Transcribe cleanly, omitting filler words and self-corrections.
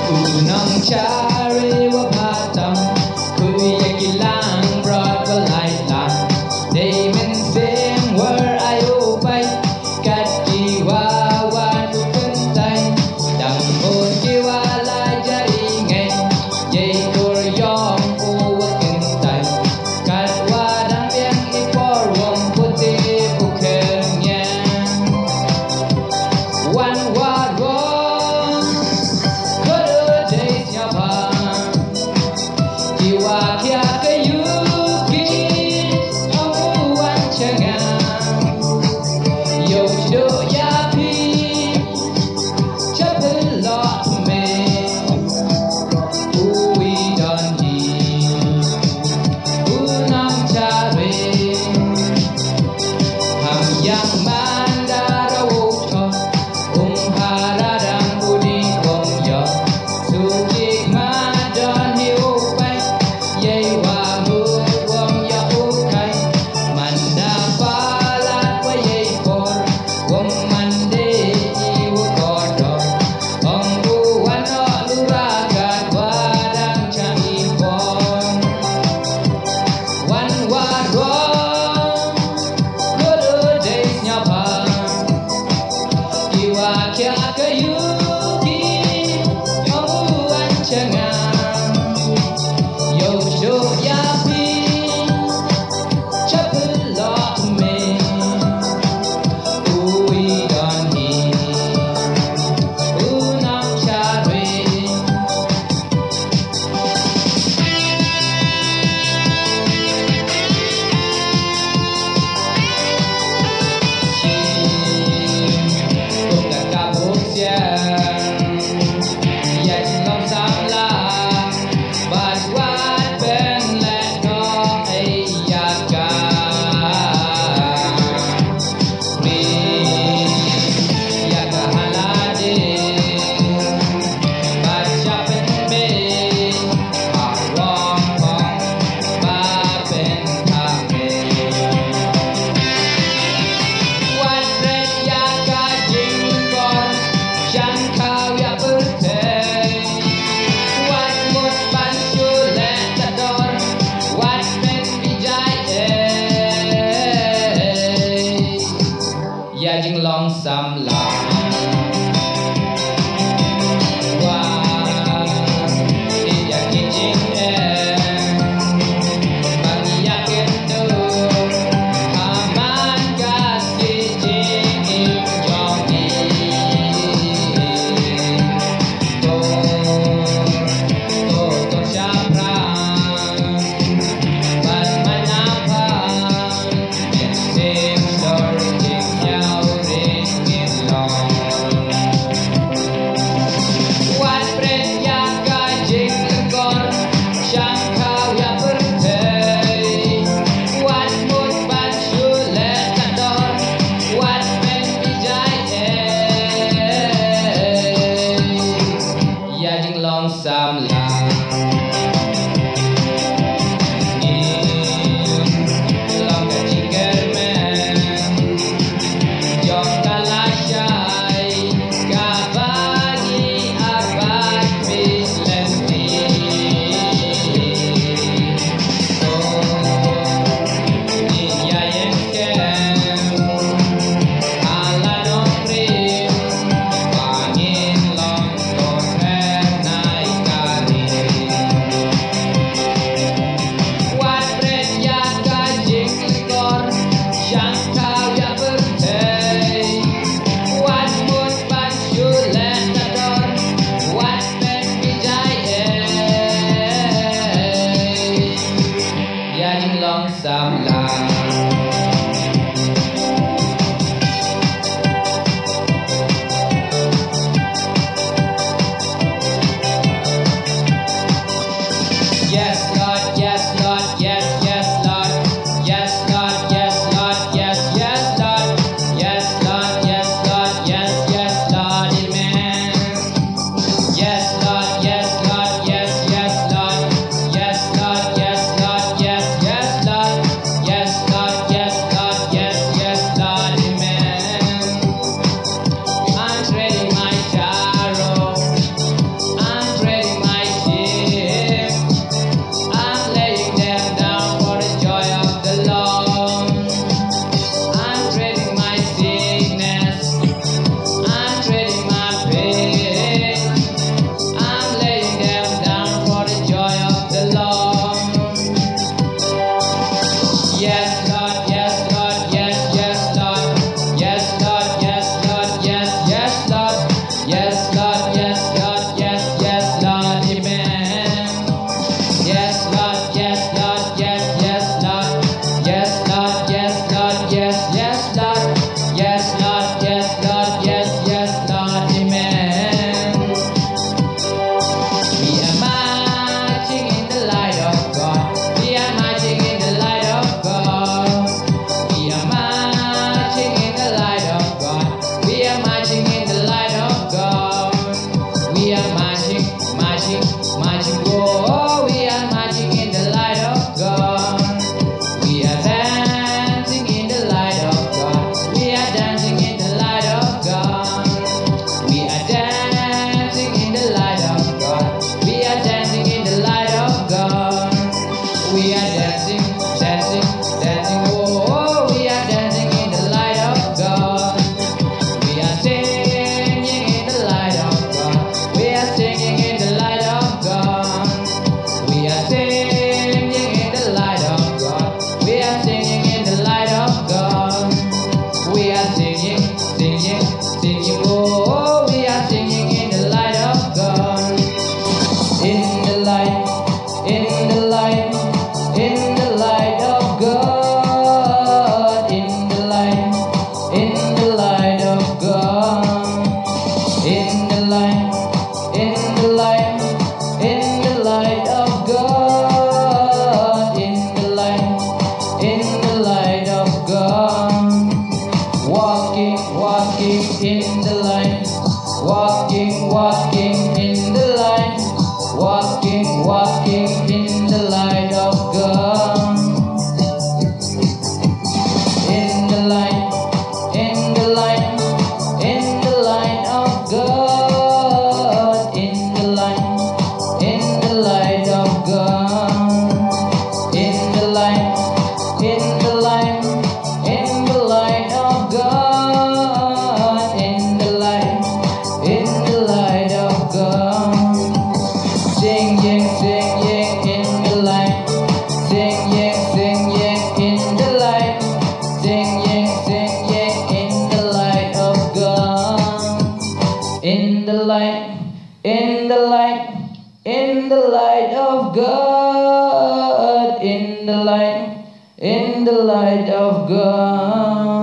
Unang cari wapatang kuyakilang broad balaitan They men sing where I upay kat kiwawan ukentay Dangkot kiwala jaringay Jay kuryong uwakentay Kat wadang yang iporwang putih bukenya One warong Kudu days nyapang Jiwa kia kayuki Amuan cengang Yo chido yapi Chapelot me Uwi dondi Unang cari Ham yang mandara wuto Haradang budi kong yo Sukik madon hiupay Yay wamu wam ya ukay Manda palat wa yay por Wam mande iwu kodok Ong buwan o luragat wadang canipon Wan warong Kudu days nyapang Jiwa kia kayuki Amuan cengang Yo chido yapi Chapelot me Uwi dondi Unang cari Cũng đã cả bốn giang Dạ chỉ lòng sáng làng But what bên let nó ấy ya cả Mi Ya cả hala đi But cha bên bê Hà rong phong Ba bên thả mê What red ya cả chính con Chẳng khao ya bớt thề What một ban chú lẹ ta đón What bên bị dai Ya chính lòng xăm lòng Wow Ya kỳ chính em Bằng ya kết đô Haman gas kỳ chính im dòng đi Tô tô cha prang Ban manapang Biết xem story chính nhau rin nghiên lòng What friend ya ka chính con Chẳng khao ya bớt thề What một ban chú lẹ ta đón What bên bị dai Ya chính lòng xăm làng Lòng cả chỉ kênh men Dòng ta lá chai Cả bagi abad bis lenti Nhìn ya yen kem Ala non prim Pangin long ton her nai kari marching, marching, marching. Oh, we are marching in the light of God. We are dancing in the light of God. We are dancing in the light of God. We are dancing in the light of God. We are dancing in the light of God. We are dancing, dancing, dancing. Oh, we are dancing in the light of God. We are singing in the light of God. We are singing in the light of God. We are singing in the light of God. We are singing in the light of God. We are singing, singing, singing. Oh, we are singing in the light of God. In the light, in the light, in the light of God. In the light, in the light of God. In the light, in the light, in the light of God. In the light, in the light of God. Walking, walking in the light. Walking, walking in the light. Walking, walking in the light of God. In the light, in the light, in the light of God. In the light, in the light of God. In the light, in the light, in the light of God. In the light, in the light of God. Singing, singing in the light. Singing, singing in the light. Singing, singing in the light of God. In the light, in the light, in the light of God. In the light, in the light of God.